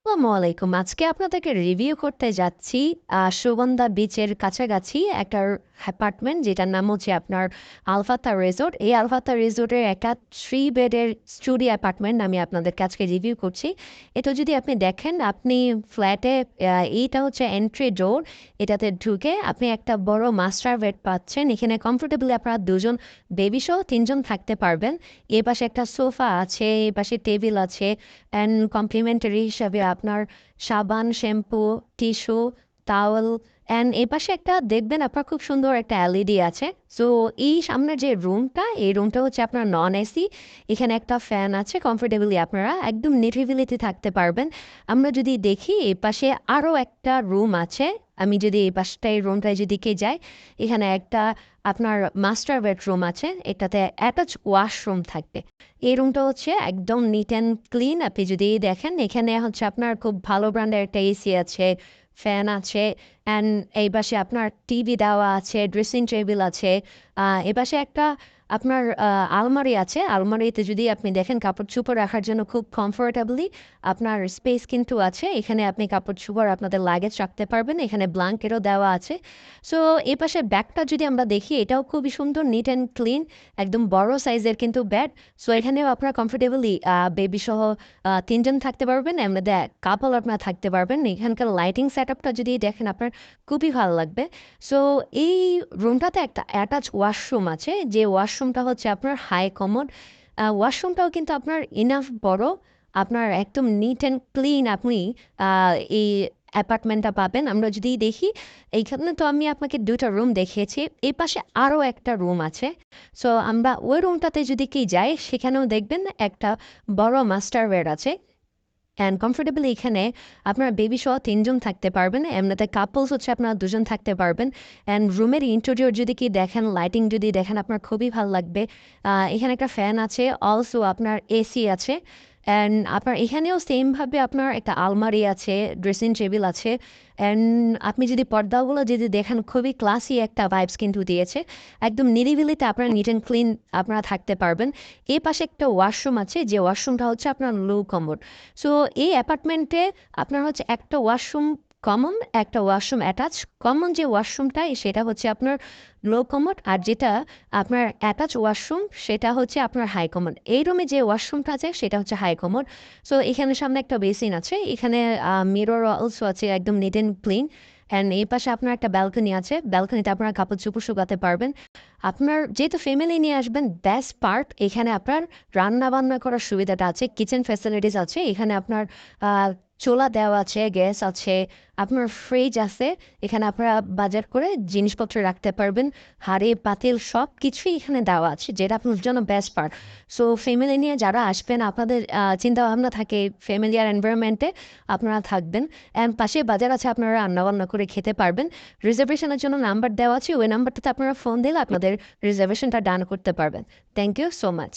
আসসালামু আলাইকুম। আজকে আপনাদেরকে রিভিউ করতে যাচ্ছি সুগন্ধা বিচের কাছাকাছি একটা অ্যাপার্টমেন্ট যেটার নাম হচ্ছে আপনার আলফাতা রিসোর্ট। এই আলফাতা রিসোর্টের একটা 3 বেডের স্টুডিও অ্যাপার্টমেন্ট আমি আপনাদেরকে আজকে রিভিউ করছি। এটা যদি আপনি দেখেন আপনি ফ্ল্যাটে এইটা হচ্ছে এন্ট্রি ডোর। এটাতে ঢুকে আপনি একটা বড় মাস্টার বেড পাচ্ছেন। এখানে কমফোর্টেবলি আপনারা ২ জন বেবি সহ ৩ জন থাকতে পারবেন। এপাশে একটা সোফা আছে, এপাশে টেবিল আছে। অ্যান্ড কমপ্লিমেন্টারি হিসাবে আপনার সাবান, শ্যাম্পু, টিস্যু, টাওয়েল অ্যান্ড এপাশে একটা দেখবেন আপনার খুব সুন্দর একটা এলইডি আছে। সো এই সামনের যে রুমটা, এই রুমটা হচ্ছে আপনার নন এসি। এখানে একটা ফ্যান আছে, কমফোর্টেবলি আপনারা একদম নিরিবিলিতে থাকতে পারবেন। আমরা যদি দেখি এপাশে আরও একটা রুম আছে। আমি যদি এই পাশটায় রুমটায় যেদিকে যাই, এখানে একটা আপনার মাস্টার বেডরুম আছে, এটাতে অ্যাটাচ ওয়াশরুম থাকবে। এই রুমটা হচ্ছে একদম নিট অ্যান্ড ক্লিন। আপনি যদি দেখেন এখানে হচ্ছে আপনার খুব ভালো ব্র্যান্ডের একটা এসি আছে, ফ্যান আছে অ্যান্ড এই পাশে আপনার টিভি দেওয়া আছে, ড্রেসিং টেবিল আছে। এ পাশে একটা আপনার আলমারি আছে। আলমারিতে যদি আপনি দেখেন কাপড় চোপড় রাখার জন্য খুব কমফোর্টেবলি আপনার স্পেস কিন্তু আছে। এখানে আপনি কাপড় চোপড় আপনাদের লাগেজ রাখতে পারবেন। এখানে ব্ল্যাঙ্কেটও দেওয়া আছে। সো এ পাশে ব্যাগটা যদি আমরা দেখি এটাও খুবই সুন্দর, নিট অ্যান্ড ক্লিন, একদম বড় সাইজের কিন্তু ব্যাগ। সো এখানেও আপনারা কমফোর্টেবলি বেবি সহ ৩ জন থাকতে পারবেন। এমনিতে কাপল আপনারা থাকতে পারবেন। এখানকার লাইটিং সেটআপটা যদি দেখেন আপনার খুবই ভালো লাগবে। সো এই রুমটাতে একটা অ্যাটাচ ওয়াশরুম আছে, যে ওয়াশরুমটা হচ্ছে আপনার হাই কমোড। ওয়াশরুমটাও কিন্তু আপনার ইনাফ বড়। আপনার একদম নিট অ্যান্ড ক্লিন আপনি এই অ্যাপার্টমেন্টটা পাবেন। আমরা যদি দেখি এইখানে তো আমি আপনাকে ২ টা রুম দেখিয়েছি। এই পাশে আরও একটা রুম আছে। সো আমরা ওই রুমটাতে যদি কি যাই সেখানেও দেখবেন একটা বড় মাস্টার বেড আছে। অ্যান্ড কমফোর্টেবলি এখানে আপনার বেবি সহ ৩ জন থাকতে পারবেন। এমনিতে কাপলস হচ্ছে আপনারা ২ জন থাকতে পারবেন। অ্যান্ড রুমের ইন্টেরিয়র যদি কি দেখেন, লাইটিং যদি দেখেন আপনার খুবই ভালো লাগবে। এখানে একটা ফ্যান আছে, অলসো আপনার এসি আছে। অ্যান্ড আপনার এখানেও সেমভাবে আপনার একটা আলমারি আছে, ড্রেসিং টেবিল আছে। অ্যান্ড আপনি যদি পর্দাগুলো যদি দেখেন খুবই ক্লাসি একটা ভাইবস কিন্তু দিয়েছে। একদম নিরিবিলিতে আপনার নিট অ্যান্ড ক্লিন আপনারা থাকতে পারবেন। এই পাশে একটা ওয়াশরুম আছে, যে ওয়াশরুমটা হচ্ছে আপনার লো কমোড। সো এই অ্যাপার্টমেন্টে আপনার হচ্ছে একটা ওয়াশরুম কমন, একটা ওয়াশরুম অ্যাটাচ। কমন যে ওয়াশরুমটা সেটা হচ্ছে আপনার লো কমোড, আর যেটা আপনার অ্যাটাচ ওয়াশরুম সেটা হচ্ছে আপনার হাই কমোড। এই রুমে যে ওয়াশরুমটা আছে সেটা হচ্ছে হাই কমোড। সো এখানে সামনে একটা বেসিন আছে, এখানে মিরর অলসো আছে, একদম নিট অ্যান্ড ক্লিন। অ্যান্ড এই পাশে আপনার একটা ব্যালকনি আছে, ব্যালকনিতে আপনারা কাপড় চোপড় শুকাতে পারবেন। আপনার যেহেতু ফ্যামিলি নিয়ে আসবেন, বেস্ট পার্ট এখানে আপনার রান্না বান্না করার সুবিধাটা আছে, কিচেন ফ্যাসিলিটিস আছে। এখানে আপনার চুলা দেওয়া আছে, গ্যাস আছে, আপনার ফ্রিজ আছে। এখানে আপনারা বাজার করে জিনিসপত্র রাখতে পারবেন। হাঁড়ি পাতিল সব কিছুই এখানে দেওয়া আছে, যেটা আপনার জন্য বেস্ট পার্ট। সো ফ্যামিলি নিয়ে যারা আসবেন, আপনাদের চিন্তাভাবনা থাকে ফ্যামিলিয়ার এনভায়রনমেন্টে আপনারা থাকবেন। অ্যান্ড পাশে বাজার আছে, আপনারা রান্নাবান্না করে খেতে পারবেন। রিজার্ভেশনের জন্য নাম্বার দেওয়া আছে, ওই নাম্বারটাতে আপনারা ফোন দিলে আপনাদের রিজার্ভেশনটা ডান করতে পারবেন। Thank you so much.